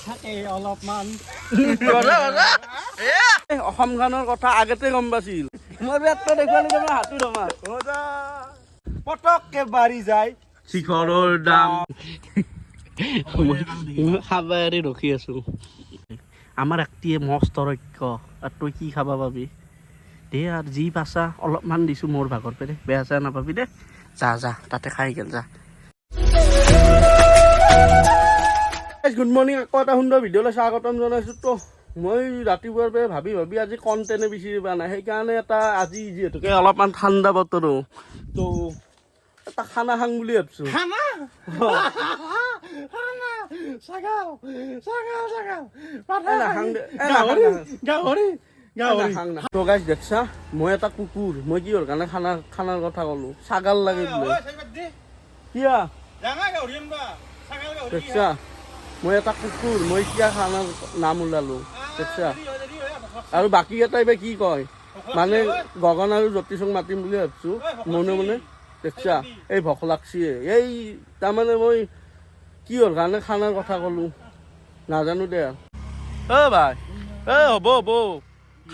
থাকে অলপমান অসমখনৰ কথা আগতে গম পাইছিল মই এটা দেখুৱালি তোমাৰ হাতী ৰমাত পটককে বাঢ়ি যায় শিখৰৰ দাম খাবা এৰি ৰখি আছো আমাৰ একটিয়ে মস্ত ৰক্ষ আৰু তই কি খাবা পাবি দে আৰু যি পাছা অলপমান দিছো মোৰ ভাগৰ পেৰে বেয়া চেয়া নাপাবি দে যা যা তাতে খাই গেল যা গুড মৰ্ণিং আকৌ এটা সুন্দৰ ভিডিঅ'লৈ স্বাগতম জনাইছোঁ তো মই ৰাতিপুৱাৰ পৰা ভাবি আজি কণ্টেনে বিচাৰি পোৱা নাই সেইকাৰণে এটা আজি যিহেতুকে অলপমান ঠাণ্ডা বতৰো তো এটা খানা খাং বুলি ভাবিছোঁ তো গাইছ দেখছা মই এটা কুকুৰ মই কিহৰ কাৰণে খানাৰ কথা ক'লো ছাগাল লাগে বোলে কিয়া দেখছা মই এটা কুকুৰ মই কিয় খানাৰ নাম ওলালো দেখছা আৰু বাকী এটাই বা কি কয় মানে গগন আৰু জ্যোতিষক মাতিম বুলি ভাবিছোঁ মনে মনে দেখছা এই ভোক লাগছি এই তাৰমানে মই কিহৰ কাৰণে খানাৰ কথা ক'লো নাজানো দে অ ভাই হ'ব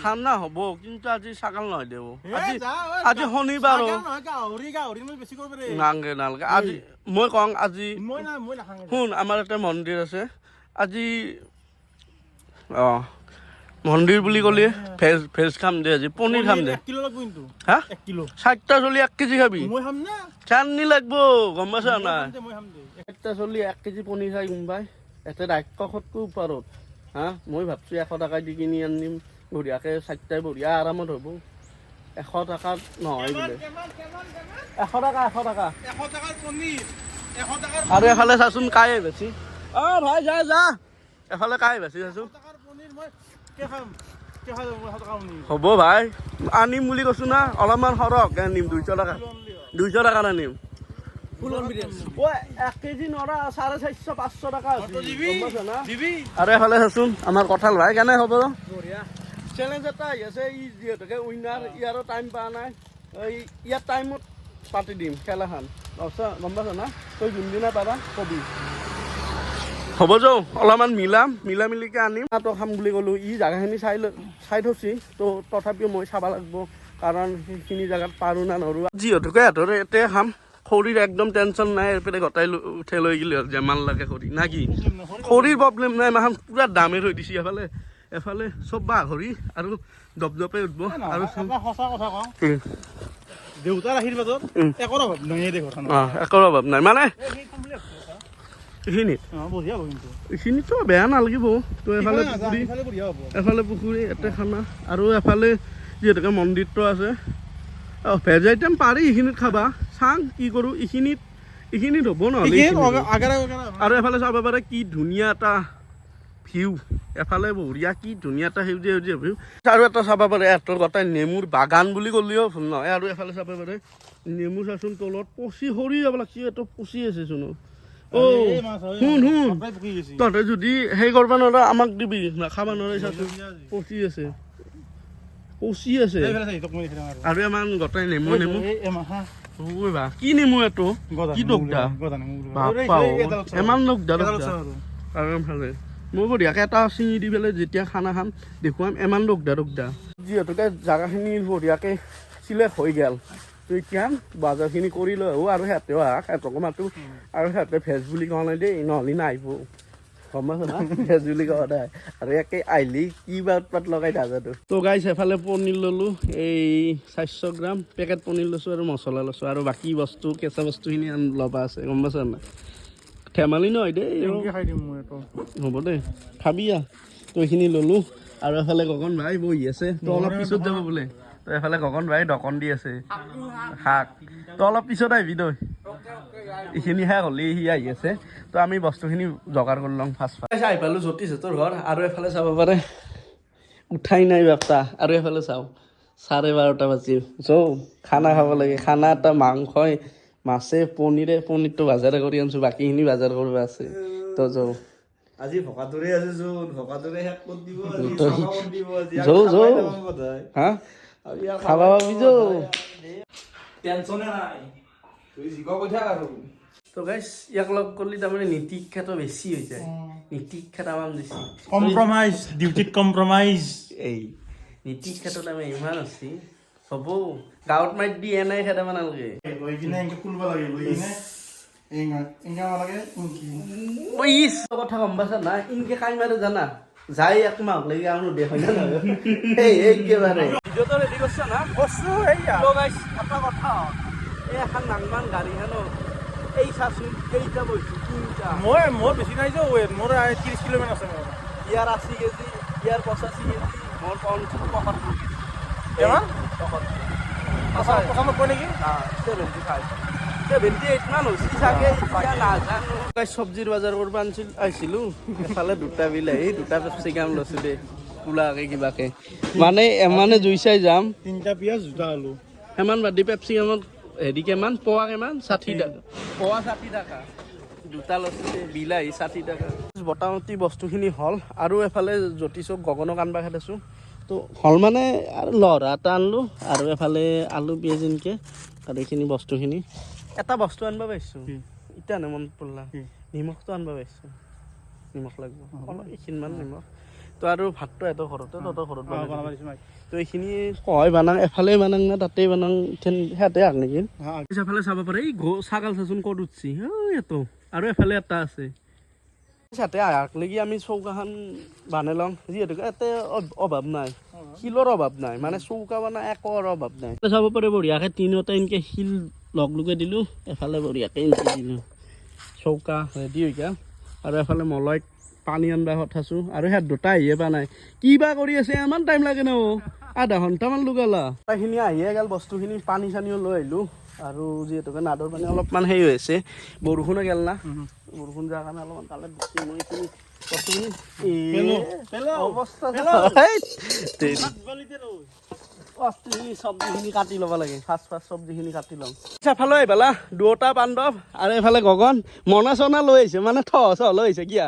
খানা হ'ব কিন্তু আজি ছাগাল নহয় দেও আজি শনিবাৰ নালাগে আজি মই কওঁ আজি শুন আমাৰ এটা মন্দিৰ আছে আজি মন্দিৰ বুলি ক'লে ভেজ খাম দে আজি পনীৰ খাম দে হা 4টা চলি 1 কেজি খাবি চান্নি লাগব গম পাইছা নাই 4টা চলি 1 কেজি পনীৰ খাই কোনবাই এতে ৰাক্ষসতকৈ ওপৰত হা মই ভাবছোঁ 100 টকা দি কিনি আনিম বঢ়িয়াকৈ 4টাই বঢ়িয়া আৰামত হ'ব 100 টকাত নহয় বোলে 100 টকা আৰু এফালে চাচোন কায়ে বেছি ভাই যা এফালে কায়ে বেছি চাচোন হ'ব ভাই আনিম বুলি কৈছো না অলপমান সৰহকৈ আনিম 200 টকা আনিম 1 কেজি নৰা 450-500 টকা আৰু এফালে চাচোন আমাৰ কঁঠাল ভাই কেনে হ'ব চেলেঞ্জ এটা আহি আছে ই যিহেতুকে উইনাৰ ইয়াৰো টাইম পোৱা নাই ইয়াৰ টাইমত পাতি দিম খেলাখন গম পাইছ না তই যোনদিনা পাৰা কবি হ'ব যাওঁ অলপমান মিলিকে আনিম তো খাম বুলি ক'লোঁ ই জেগাখিনি চাই থৈছি তো তথাপিও মই চাব লাগিব কাৰণ সেইখিনি জেগাত পাৰোঁ না নৰোঁ যিহেতুকে সিহঁতৰ ইয়াতে খাম খৰিৰ একদম টেনশ্যন নাই এইফালে গোটাই উঠাই লৈ গ'লে হ'ল যেমান লাগে খৰি না কি খৰিৰ প্ৰব্লেম নাই মাখন পূৰা দামে থৈ দিছে এফালে চব বাঁহৰি আৰু দপদপে উঠব আৰু সঁচা কথা কওঁ দেউতাৰ আশীৰ্বাদত একো অভাৱ নাই একো অভাৱ নাই মানে এইখিনিতো বেয়া নালাগিব তো এফালে পুখুৰী ইয়াতে খানা আৰু এফালে যিহেতুকে মন্দিৰটো আছে ভেজ আইটেম পাৰি এইখিনিত খাবা চাং কি কৰোঁ এইখিনিত হ'ব নহ'লে আৰু এফালে চাব পাৰে কি ধুনীয়া এটা ভিউ এফালে বঢ়িয়া কি ধুনীয়া এটা সেউজীয়া ভিউ আৰু এটা চাব পাৰে এহঁতৰ গোটাই নেমুৰ বাগান বুলি ক'লেও ভুল নহয় আৰু এফালে চাব পাৰে নেমু চাচোন তলত পচি সৰি যাব লাগছে এইটো পচি আছে চোন শুন তহঁতে যদি সেই কৰিব নোৱাৰা আমাক দিবি নাখাব নোৱাৰে চাচোন পচি আছে আৰু ইমান গোটাই নেমু কি নেমু এইটো কি দগদা ইমান দগদা আৰু এফালে মই বঢ়িয়াকৈ এটা চিঙি দি পেলাই যেতিয়া খানা খাম দেখুৱাম ইমান দগদা যিহেতুকে জেগাখিনি বঢ়িয়াকৈ চিলেক্ট হৈ গ'ল তো এতিয়া বজাৰখিনি কৰি লৈ আহোঁ আৰু সিহঁতেও সিহঁতকো মাতোঁ আৰু সিহঁতে ভেজ বুলি কোৱা নাই দেই নহ'লে নাহিব গম পাইছ না ভেজ বুলি কোৱা নাই আৰু একে আহিলি কি বা উৎপাত লগাই নাজানো তো গাইছ এফালে পনীৰ ল'লোঁ এই 400 গ্ৰাম পেকেট পনীৰ লৈছোঁ আৰু মছলা লৈছোঁ আৰু বাকী বস্তু কেঁচা বস্তুখিনি ল'বা আছে গম পাইছ নাই ধেমালি নহয় দেই হ'ব দে খাবি তো এইখিনি ল'লোঁ আৰু এফালে গগন ভাই বহি আছে তো অলপ পিছত যাব বোলে তো এফালে গগন ভাই দোকান দি আছে শাক তো অলপ পিছত আহিবি তই এইখিনি শেষ হ'লে সি আহি আছে তো আমি বস্তুখিনি যোগাৰ কৰি ল'ম ফাৰ্ষ্ট আহি পালোঁ জ্যোতিষহঁতৰ ঘৰ আৰু এফালে চাব পাৰে উঠাই নাই বাপ্পা আৰু এফালে চাওঁ 12:30 বাজিল খানা খাব লাগে খানা এটা মাংসই মাছে পনীৰটো বজাৰে কৰি আনিছোঁ বাকীখিনি বজাৰ কৰিব আছে তো আজি ভকাটোৰে আছে ভকাটোৰে শেষ কৰি দিব হা খাবা পাবি টেনচনে নাই তুই জিক কৈ থাক আৰু তো গাইছ ইয়াক লগ কৰিলে তাৰমানে নীতি শিক্ষাটো বেছি হৈ যায় নীতি শিক্ষাত আমাক দিছে কম্প্ৰমাইজ ডিউটিত কম্প্ৰমাইজ এই নীতি শিক্ষাটোত আমি ইমান আছি হ'ব গাঁৱত মাৰি দিয়ে নাই খেদাব নালাগে লৈ কিনে এনেকে খুলব লাগে লৈ কিনে এনেকে লাগে ইছ কথা গম পাইছা না ইনকে কাই মাৰে জানা যাই এক মাহ লাগি আনো দেখো না এই একেবাৰে ভিডিঅ'টো ৰেডি কৰিছা না বস্তু এইয়া গাইছ এটা কথা এই এখন ডাঙমান গাড়ীখনো এই চাচোন কেইটা বৈছো তিনিটা মোৰ বেছি নাই যে ৱেট মোৰ 30 কিলোমিটাৰ আছে মোৰ ইয়াৰ 80 কেজি ইয়াৰ 85 কেজি মোৰ 75 কেজি কিমান আচ্ছা প্ৰথমত কয় নেকি 78 মান হৈছে চাগে এতিয়া নাজানো চব্জিৰ বজাৰ কৰিব আহিছিলোঁ এফালে দুটা বিলাহী দুটা পেপচিকাম লৈছোঁ দেই কোলাকে কিবাকে মানে জুই চাই যাম 3টা পিয়াজ 2টা আলু সিমান বাদ দি পেপচিকামত হেৰি কিমান পোৱা কিমান 60 টকা পোৱা 60 টকা দুটা লৈছোঁ দেই বিলাহী 60 টকা মোটামুটি বস্তুখিনি হ'ল আৰু এফালে জ্যোতিষক গগনক আনবা খেদাইছোঁ তো হ'ল মানে আৰু লহৰা এটা আনলোঁ আৰু এফালে আলু পিঁয়াজ এনেকৈ আৰু এইখিনি বস্তুখিনি এটা বস্তু আনব পাইছোঁ এতিয়া নে মনত পৰিলা নিমখটো আনব পাইছোঁ নিমখ লাগিব অলপ এইখিনিমান নিমখ তো আৰু ভাতটো এহঁতৰ ঘৰতে তহঁতৰ ঘৰত তো এইখিনি সহায় বানাং এফালে বানাং না তাতেই বানাং সিহঁতে আগ নেকি এফালে চাব পাৰে এই ছাগাল চাচোন ক'ত উঠছি এইটো আৰু এফালে এটা আছে সিহঁতে আগ লাগি আমি চৌকাখন বানাই লওঁ যিহেতু ইয়াতে অভাৱ নাই শিলৰ অভাৱ নাই মানে চৌকা বানা একৰ অভাৱ নাই চাব পাৰে বঢ়িয়াকৈ তিনিওটা এনেকৈ শিল লগ লগাই দিলোঁ এফালে বঢ়িয়াকৈ এনেকৈ দিলোঁ চৌকা ৰেডি হৈ গ'ল আৰু এফালে মলয়ত পানী আনবা পঠাইছোঁ আৰু সিহঁত দুটা আহিয়ে পোৱা নাই কি বা কৰি আছে ইমান টাইম লাগে ন আধা ঘণ্টামান লগালা সেইখিনি আহিয়ে গ'ল বস্তুখিনি পানী চানীও লৈ আহিলোঁ আৰু যিহেতুকে নাদৰ পানী অলপমান হেৰি হৈ আছে বৰষুণো গ'ল না বৰষুণ যোৱাৰ কাৰণে অলপমান তালে বেছি মই এইখিনি বস্তুখিনি অৱস্থা চব্জিখিনি কাটি ল'ব লাগে ফাৰ্ষ্ট চব্জিখিনি কাটি ল'ম এফালে এইফালে দুটা বান্ধৱ আৰু এইফালে গগন মনা চনা লৈ আহিছে মানে থ লৈ আহিছে কিয়া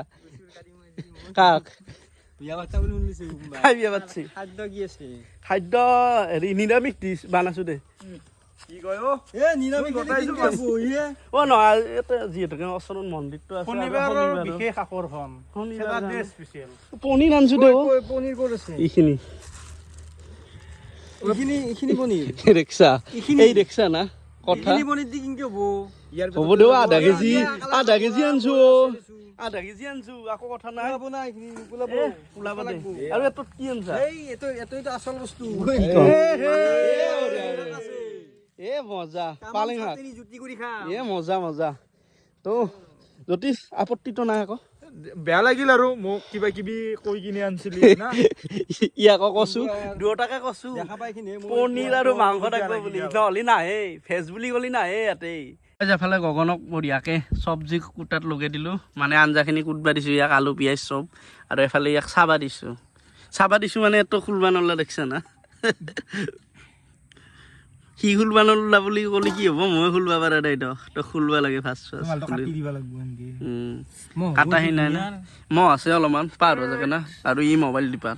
কাক বিয়া পাতিছে খাদ্য হেৰি নিৰামিষ ডিছ বানাইছোঁ দে যিহেতুকে ওচৰত মন্দিৰটো আছে পনীৰ আনিছোঁ দে এইখিনি ৰিক্সা এই ৰিক্সা না কথা হ'ব দে আধা কেজি আনিছোঁ আধা কেজি আনিছোঁ আকৌ কথা নাই ওলাব দে আৰু এইটোত কি আনিছা আচল বস্তু এ মজা পালেং শাক এ মজা তো জ্যোতিষ আপত্তিটো নাই আকৌ বেয়া লাগিল আৰু মোক কিবা কিবি কৈ কিনে আনিছিলি না ইয়াকো কছো দুটাকে কছো পনীৰ আৰু মাংস থাকিব বুলি নহ'লে নাহে ভেজ বুলি ক'লি নাহে ইয়াতেই এফালে গগনক বঢ়িয়াকে চব্জি কুটাত লগাই দিলোঁ মানে আঞ্জাখিনি কুটবা দিছোঁ ইয়াক আলু পিঁয়াজ চব আৰু এফালে ইয়াক চাবা দিছোঁ মানে এইটো খুলবা নলা দেখিছা না সি খুলবা নলা বুলি ক'লে কি হ'ব মই খুলবা পাৰা দে তই খুলবা লাগে ফাৰ্ষ্ট কাটাহি নাই না মহ আছে অলপমান পাৰ হৈ থাকে না আৰু ই মোবাইল টিপাত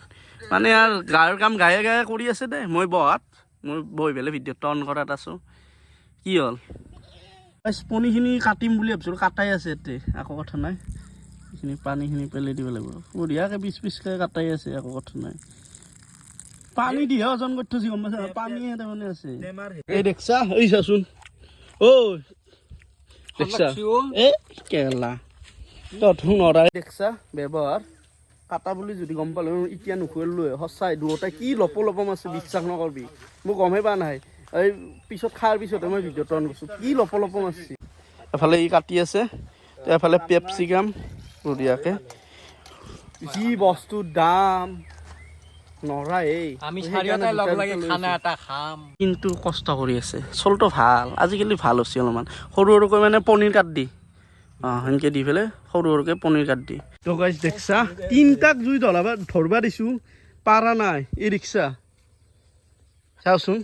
মানে আৰু গাঁৱৰ কাম গায়ে কৰি আছে দে মই বহি পেলাই ভিডিঅ'টো অন কৰাত আছোঁ কি হ'ল পনীৰখিনি কাটিম বুলি ভাবিছিলোঁ কাটাই আছে ইয়াতে একো কথা নাই এইখিনি পানীখিনি পেলাই দিব লাগিব বঢ়িয়াকৈ পিচকৈ কাটাই আছে একো কথা নাই পানী দিহে ওজন কৰি থৈছে গম পাইছা পানীহে তাৰমানে আছে এই দেখছা এই চাচোন দেখছা এই কেলা তথ নৰাই দেখছা ব্যৱহাৰ কাটা বুলি যদি গম পালোঁ এতিয়া নুখুৱালোঁ সঁচাই দুয়োটাই কি লপম আছে বিশ্বাস নকৰবি মোক গমেই পোৱা নাই এই পিছত খাৰ পিছতে মই ভিডিঅ'টো অন কৰিছোঁ কি লপম আছে এফালে ই কাটি আছে এফালে পেপচিকাম বঢ়িয়াকৈ যি বস্তুৰ দাম কিন্তু কষ্ট কৰি আছে চলটো ভাল আজিকালি ভাল হৈছে অলপমান সৰু সৰুকৈ মানে পনীৰ কাট দি সেনেকৈ দি পেলাই সৰু সৰুকৈ পনীৰ কাট দি তো গাইছ দেখছা তিনিটাক জুই ধৰবা দিছোঁ পাৰা নাই এই ৰিক্সা চাওচোন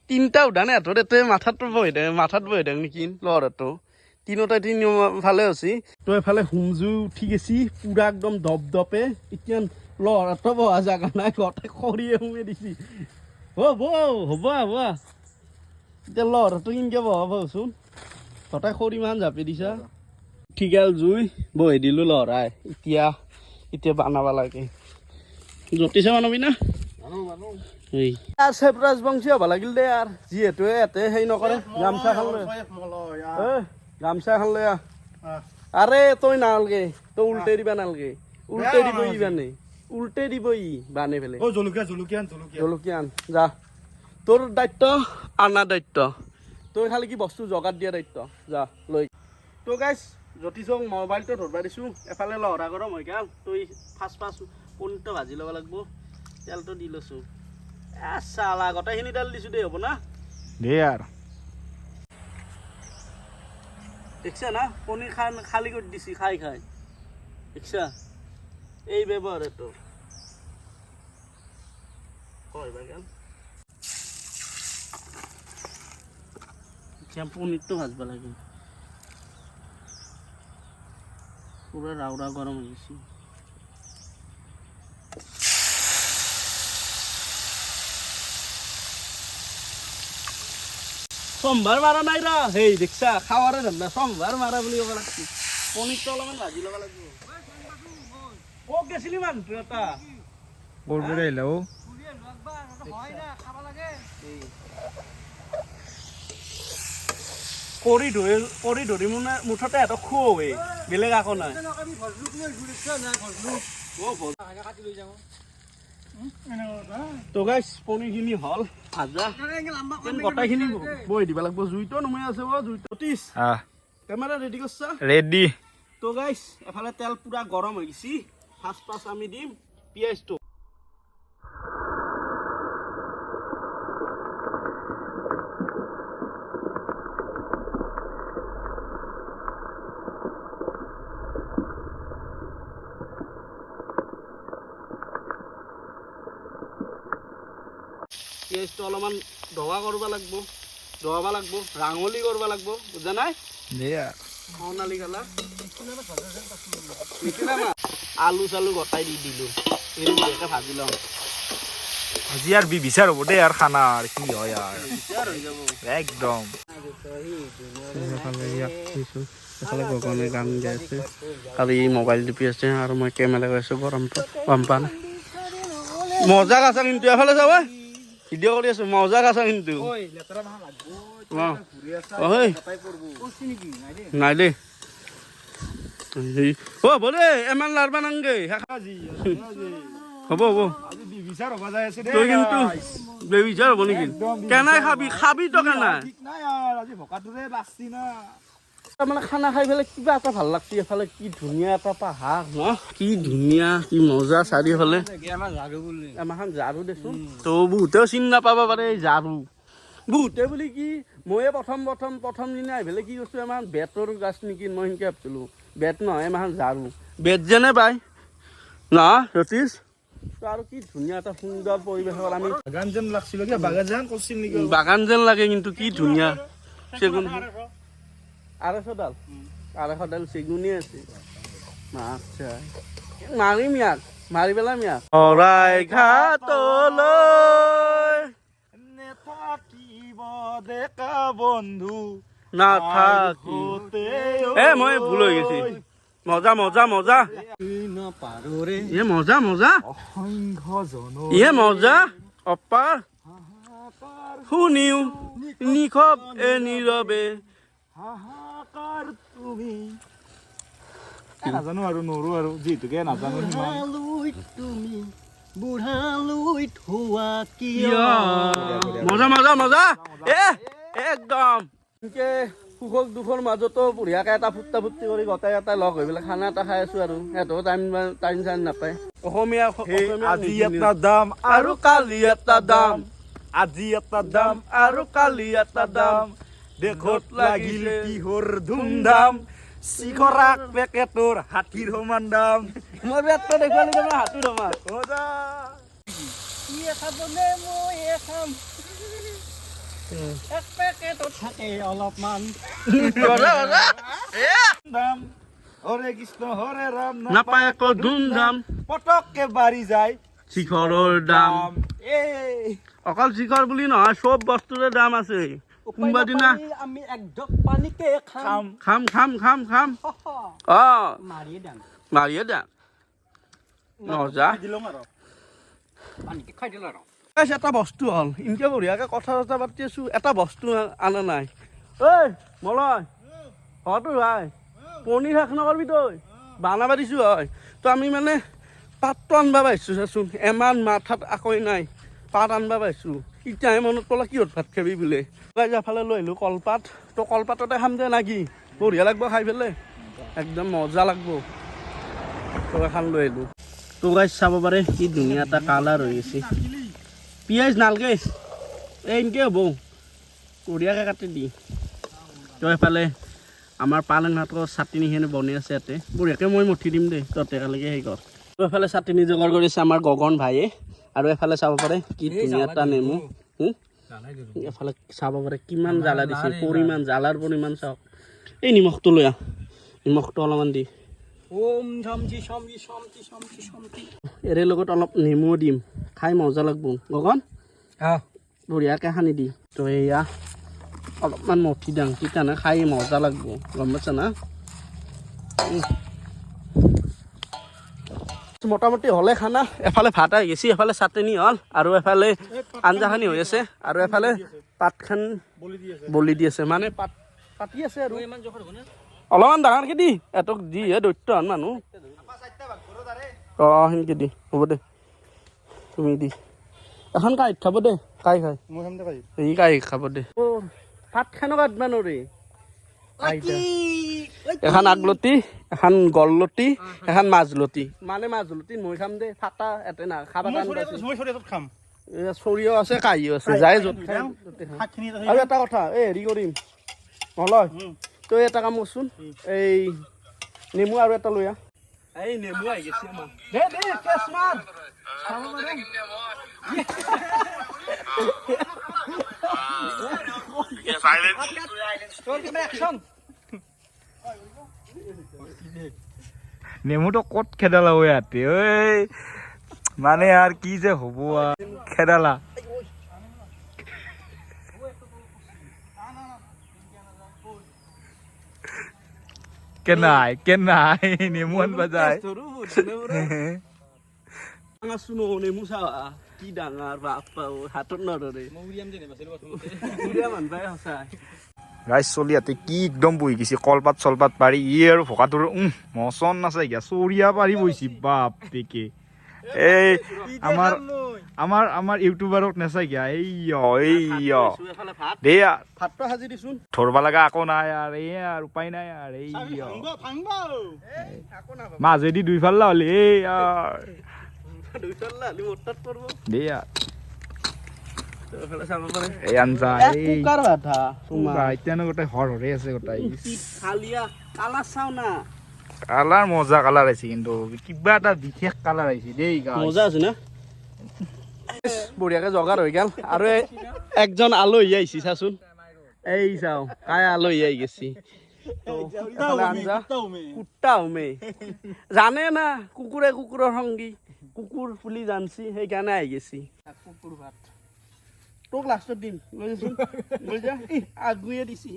তিনিটা উঠা নাই হাতত এতে মাথাত বহি থাক নেকি ল'ৰাটো তিনিওটাই ভালে হৈছে তো এফালে হুমজুই উঠি গেছি পুৰা একদম দপদপে এতিয়া ল'ৰাটো বহা জাগা নাই ঘৰতে খৰিয়ে সোমাই দিছি হ'ব এতিয়া ল'ৰাটো কেনেকৈ বহাবচোন ঘৰতে খৰি মান জাপি দিছা ঠিকাল জুই বহি দিলোঁ লৰাই এতিয়া বানাব লাগে জ্যোতিষে বানাবি না আছে ৰাজবংশী হ'ব লাগিল দে আৰু যিহেতু ইয়াতে হেৰি নকৰে গামছা খান লৈ গামছা খান লৈ আৰে তই নালগে তই উল্টে দিবা নালগে উল্টে দিব ই বানে উল্টে দিব ই বানে পেলাই জলকীয়া আন যা তোৰ দায়িত্ব আনা দায়িত্ব তই খালি কি বস্তু জগাত দিয়া দায়িত্ব যা লৈ তো গাইছ জ্যোতিষক মোবাইলটো ধৰবা দিছোঁ এফালে লহৰা গৰম হৈ গ'ল তই ফাৰ্ষ্ট পনীৰটো ভাজি ল'ব লাগিব তেলটো দি লৈছোঁ চালা গোটেইখিনি তেল দিছোঁ দেই হ'ব না দে আৰু দেখছা না পনীৰ খালী কৰি দিছি খাই দেখছা এই ব্যৱহাৰ এইটো পনীৰটো ভাজব লাগে পুৰা ৰাউৰা গৰম হৈ গৈছে সোমবাৰ মাৰা নাই ৰা হেই দেখছা খাৱাৰে ধান্দা সোমবাৰ মাৰা বুলি ক'ব লাগছি পনীৰটো অলপমান ভাজি ল'ব লাগিব ক'ত গেছিলি মানুহটো এটা কৰি ধৰি মানে মুঠতে এটা খুৱে বেলেগ একো নাই তো গাইছ পনীৰখিনি হ'ল ভাজা গোটেইখিনি বহি দিব লাগিব জুইটো নমাই আছে জুইটো কেমেৰা ৰেডি কৰছা ৰেডি তো গাইছ এফালে তেল পুৰা গৰম হৈ গৈছি ফাৰ্ষ্ট আমি দিম পিঁয়াজটো পিঁয়াজটো অলপমান ধোৱা কৰিব লাগিব ধোৱাব লাগিব ৰাঙলি কৰিব লাগিব বুজা নাই সোণালী কালাৰ আলু চালু গোটাই দি দিলোঁ এৰি ধুনীয়াকৈ ভাজি ল'ম আজি আৰু বিচাৰ হ'ব দেই আৰু খানা আৰু কি হয় আৰু হৈ যাব একদম এফালে গগনে গান গাই আছে কালি মোবাইল টিপি আছে আৰু মই কেমেৰা গৈ আছোঁ গৰমটো গম পা নাই মজা আছে কিন্তু এফালে যাবা ভিডিঅ' কৰি আছোঁ মজা আছে কিন্তু নাই দেই হ'ব দেই ইমান লাৰবা নাংগে হ'ব তই কিন্তু বেবিচাৰ হ'ব নেকি কেনাই খাবি তো কেনাই মানে খানা খাই পেলাই কিবা এটা ভাল লাগছে এফালে কি ধুনীয়া এটা পাহাৰ ন কি ধুনীয়া কি মজা চাৰিওফালে আমাৰখন ঝাৰু দেচোন তো বহুতেও চিনি নাপাব পাৰে এই ঝাৰু বহুতে বুলি কি ময়ে প্ৰথম দিনা আহি পেলাই কি কৈছোঁ আমাৰ বেতৰ গাছ নেকি মই সেনেকৈ ভাবিছিলোঁ বেত নহয় আমাৰখন ঝাৰু বেত যেনে পায় না সতীশ আৰু কি ধুনীয়া এটা সুন্দৰ পৰিৱেশত আমি বাগান যেন লাগে কিন্তু কি ধুনীয়া চেগুন 250 চেগুনে আছে আচ্ছা মাৰিম ইয়াক মাৰি পেলাম ইয়াক শৰাই ঘাটলৈ ডেকা বন্ধু নাথাকি মই ভুল হৈ গৈছি মজা মজা মজা মজা মজা অপাৰ শুনিও নিখব নীৰৱে তুমি নাজানো আৰু নৰো আৰু যিহেতুকে নাজানো তুমি বুঢ়ালৈ থোৱা কিয় মজা মজা মজা একদম সুখৰ দুখৰ মাজতো বঢ়িয়াকৈ এটা ফুৰ্তি কৰি গোটাই এটা লগ হৈ পেলাই খানা এটা খাই আছো আৰু সিহঁতেও টাইম চাইম নাপায় অসমীয়া আজি এটা দাম আৰু কালি এটা দাম আজি এটা দাম আৰু কালি এটা দাম দেশত লাগিল কিহৰ ধুমধাম শিখৰাক পেকেটৰ হাতীৰ সমান দাম মই বেটটো দেখুৱালি তোমাৰ হাতীৰ সমান এক পেকেটত থাকে অলপমান দাম হৰে কৃষ্ণ হৰে ৰাম নাপায় আকৌ ধুমধাম পটককে বাঢ়ি যায় শিখৰৰ দাম অকল শিখৰ বুলি নহয় চব বস্তুৰে দাম আছে কোনোবা দিনা আমি এক জগ পানীকে খাম খাম মাৰিয়ে দা নজা পানীকে খাই দিল আৰু এটা বস্তু হ'ল ইনকে বঢ়িয়াকে কথা চথা পাতি আছো এটা বস্তু আনা নাই ঐ মলয় হয়তো ভাই পনীৰ শাক নকৰবি তই বানাবা দিছো হয় তো আমি মানে পাতটো আনবা পাইছোঁ চাচোন এমান মাথাত আকৈ নাই পাত আনবা পাইছোঁ এতিয়াহে মনত পলা কিহত ভাত খাবি বোলে এফালে লৈ আহিলোঁ কলপাত তো কলপাততে খাম দে নাকি বঢ়িয়া লাগব খাই পেলাই একদম মজা লাগব তো এখন লৈ আহিলোঁ তো গাইছ চাব পাৰে কি ধুনীয়া এটা কালাৰ হৈ আছে পিঁয়াজ নালগে এনেকৈ হ'ব বঢ়িয়াকৈ কাটি দি তো এফালে আমাৰ পালেং শাকৰ চাটনিখিনি বনাই আছে ইয়াতে বঢ়িয়াকৈ মই মঠি দিম দেই তহঁতে একেলগে সেই কৰ তো এফালে চাটনি যোগাৰ কৰিছে আমাৰ গগন ভাইয়ে আৰু এফালে চাব পাৰে কি ধুনীয়া এটা নেমু এফালে চাব পাৰে কিমান জ্বালা দিছে পৰিমাণ জ্বালাৰ পৰিমাণ চাওক এই নিমখটো লৈ আহ নিমখটো অলপমান দি এৰে লগত অলপ নেমু দিম খাই মজা লাগব গগন বঢ়িয়াকৈ সানি দি তো এয়া অলপমান মঠি দাং তেতিয়া খাই মজা লাগব গম পাইছা না মোটামুটি হ'লে খানা এফালে ভাত আহি গৈছে এফালে চাটনি হ'ল আৰু এফালে আঞ্জাখানি হৈ আছে আৰু এফালে পাতখান বলি দি আছে মানে পাতি আছে আৰু অলপমান ডাঙৰকৈ দি এটক দি হে দৈত্যহান মানুহ অঁ সেনেকৈ দি হ'ব দে তুমি দি এখন কাঁহীত খাব দে কাঁহী খাই এই কাঁহী খাব দে ভাত খানো কাটবা নৰে এখন আগলতি এখন গললতি এখন মাজলতি মানে মাজলতি মই খাম দে ফাটা এতে না খাবা খাম চৰিও আছে কাঁহীও আছে যাই য'ত খাম আৰু এটা কথা এই হেৰি কৰিম নলয় তই এটা কাম কৰচোন এই নেমু আৰু এটা লৈ আহ এই নেমু আহি গৈছে আমাৰ দে দে কেছ মাৰ নেমুটো ক'ত খেদালা ঐ ইয়াতে ঐ মানে আৰু কি যে হ'ব খেদালা কেনাই নেমু আনবা যায় নেমু চাৱা কি ডাঙৰ বাপ্পা হাতত নধৰে সঁচাই গাইছ চলি ইয়াতে কি একদম বহি গৈছে কলপাত চলপাত পাৰি ই আৰু ভকাটোৰ মচন নাচাই গিয়া চৰিয়া পাৰি বহিছে বাপ পেকে এই আমাৰ ইউটিউবাৰক নাচাই গিয়া এই দে ভাতটো সাজি দিছোন ধৰবা লগা আকৌ নাই আৰু এই আৰু উপায় নাই আৰু এই মাজেদি দুই ফাল্লা হ'লে এই দে এই আঞ্জা এতিয়া গোটেই হৰে আছে গোটেই কালাৰ মজা কালাৰ আহিছে কিন্তু কিবা এটা বিশেষ কালাৰ আহিছে দেই মজা আছে না বঢ়িয়াকে জগাৰ হৈ গেল আৰু একজন আলহী আহিছে চাচোন এই চাও কাই আলহী আহি গেছি আঞ্জা কুত্তা হুমে জানে না কুকুৰে কুকুৰৰ সংগী কুকুৰ ফুলি জানছি সেইকাৰণে আহি গেছি কুকুৰ ভাত তোক লাষ্টত দিম লৈ যাচোন লৈ যা আগুৱে দিছি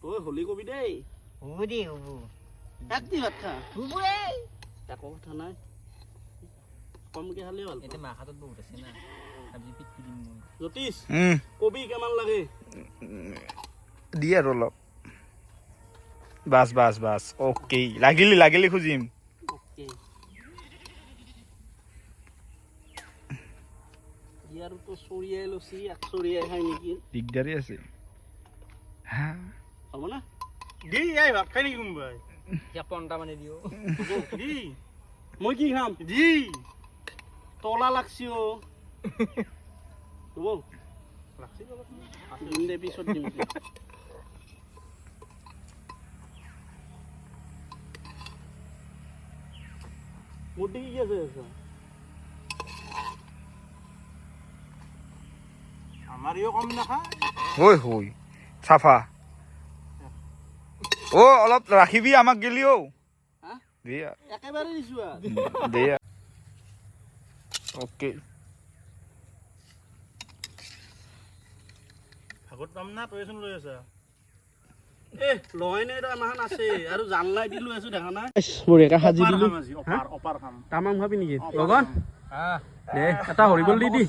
ঐ হলি কবি দেই এক দি ভাত খা একো কথা নাই কমকে খালে ভাল মাখাটোত বহুত আছে না জ্যোতিষ কবি কেমান লাগে দি আৰু অলপ বাছ অ'কে লাগিলি খুজিম আৰু তো চৰিয়াই লৈছি এক চৰিয়াই খাই নেকি দিগদাৰি আছে হ'ব না দি এই ভাত খাই নেকি কোনোবাই পন্টা মানে দিও দি মই কি খাম দি তলা লাগছি অ হ'ব লাগছি দিম দে পিছত দিম মোটি কি আছে আমাৰ ইও কম নাখায় হৈ চাফা অলপ ৰাখিবি আমাক গেলিও একেবাৰে দিছো দে অ'কে ভাগত পাম না তইচোন লৈ আছা এ লয় নে আমাহান আছে আৰু জানলাই দিলো আছো দেখা নাই বঢ়িয়াকে সাজি দিলো অপাৰ খাম তামাম ভাবি নেকি লগন দে এটা হৰিবল দি দি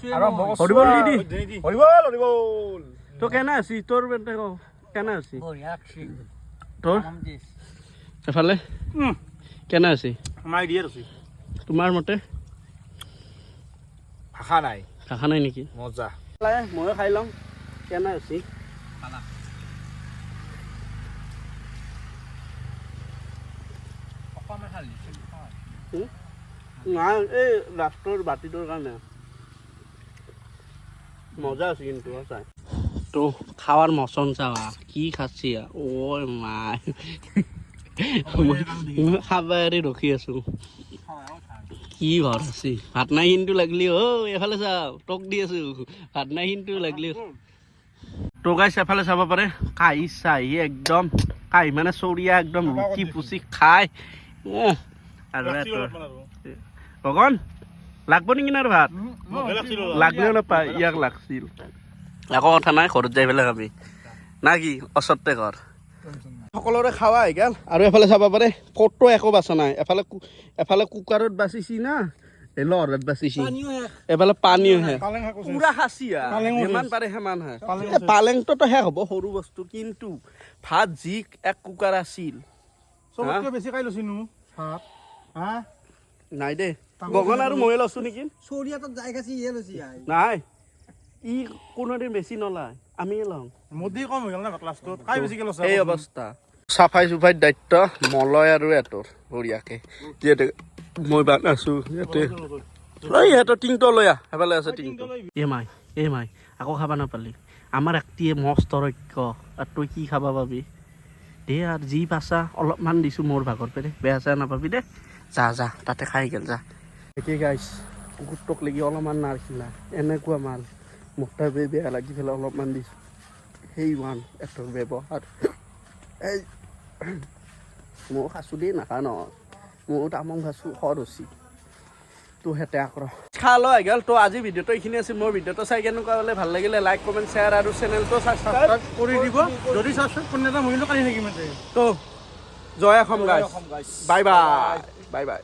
হৰিবল দি দি হৰিবল তো কেনে আছি তোৰ বেন্তে ক কেনে আছি তোৰ এফালে কেনে আছি মাই দিয়ে আছি তোমাৰ মতে ভাষা নাই ভাষা নাই নেকি মজা ময়ো খাই লওঁ কেনে আছি নাই এই লাষ্টৰ বাতিটোৰ কাৰণে মজা আছে কিন্তু চাই তো খাওয়ার মচন চাওয়া কি খাচ্ছি ও মা খাবারে রখি আছো কি ঘর আছে ভাত নাই কিন্তু লাগলি ও এফালে চাও টক দি আছো ভাত নাই কিন্তু লাগলি তো গাইছ এফালে চাব পাৰে কাই চাই একদম কাই মানে চৌৰিয়া একদম ৰুটি পুচি খাই আৰু ভগৱান লাগব নেকি না ভাত লাগলেও নাপায় ইয়াক লাগছিল একো কথা নাই ঘৰত যাই পেলাই খাবি না কি ওচৰতে ঘৰ সকলোৰে খাৱা হৈ গ'ল আৰু এফালে চাব পাৰে ক'তো একো বাচা নাই এফালে কুকাৰত বাচিছি না লহৰত বাচিছি এফালে পানীও হে পুৰা খাচি যিমান পাৰে সিমান হে পালেংটোতো শেষ হ'ব সৰু বস্তু কিন্তু ভাত যি এক কুকাৰ আছিল চবতকৈ বেছি খাই লৈছিনো ভাত হা নাই দে গগন আৰু মই লৈছো নেকি চৰিয়াত যাই খাচি ইয়ে লৈছি নাই ই কোনোদিন বেছি নলয় আমি লওঁ মোদী কম হৈ গ'ল না ক্লাছটোত কাই বেছিকৈ লৈছে এই অৱস্থা চাফাই চুফাইৰ দায়িত্ব মলয় আৰু এটোৰ বঢ়িয়াকে যিহেতু মই বানাইছো ইয়াতে এই ইহঁতৰ টিংটো লৈ আহ সেইফালে আছে টিংটো এই মাই আকৌ খাব নাপালি আমাৰ একটিয়ে মস্ত ৰক্ষ আৰু তই কি খাবা পাবি দে আৰু যি পাছা অলপমান দিছোঁ মোৰ ভাগৰ পেৰে বেয়া চেয়া নাপাবি দে যা যা তাতে খাই গেল যা একে গাইছ কুকুৰটোক লাগি অলপমান নাৰখিলা এনেকুৱা মাল মোটা বেয়া লাগি পেলাই অলপমান দিছোঁ সেই মান এটোৰ ব্যৱহাৰ এই ময়ো খাইছোঁ দেই নাখা নহয় ময়ো তামোল খাইছোঁ সৰচি তো হেতে আকৰ খা লৈ গ'ল তো আজি ভিডিঅ'টো এইখিনি আছিল মোৰ ভিডিঅ'টো চাই কেনেকুৱা হ'লে ভাল লাগিলে লাইক কমেণ্ট শ্বেয়াৰ আৰু চেনেলটো ছাবস্ক্ৰাইব কৰি দিব যদি ছাবস্ক্ৰাইব কৰি নেদা মহিলা কালি থাকিম তো জয় অসম গাইছ বাই বাই বাই বাই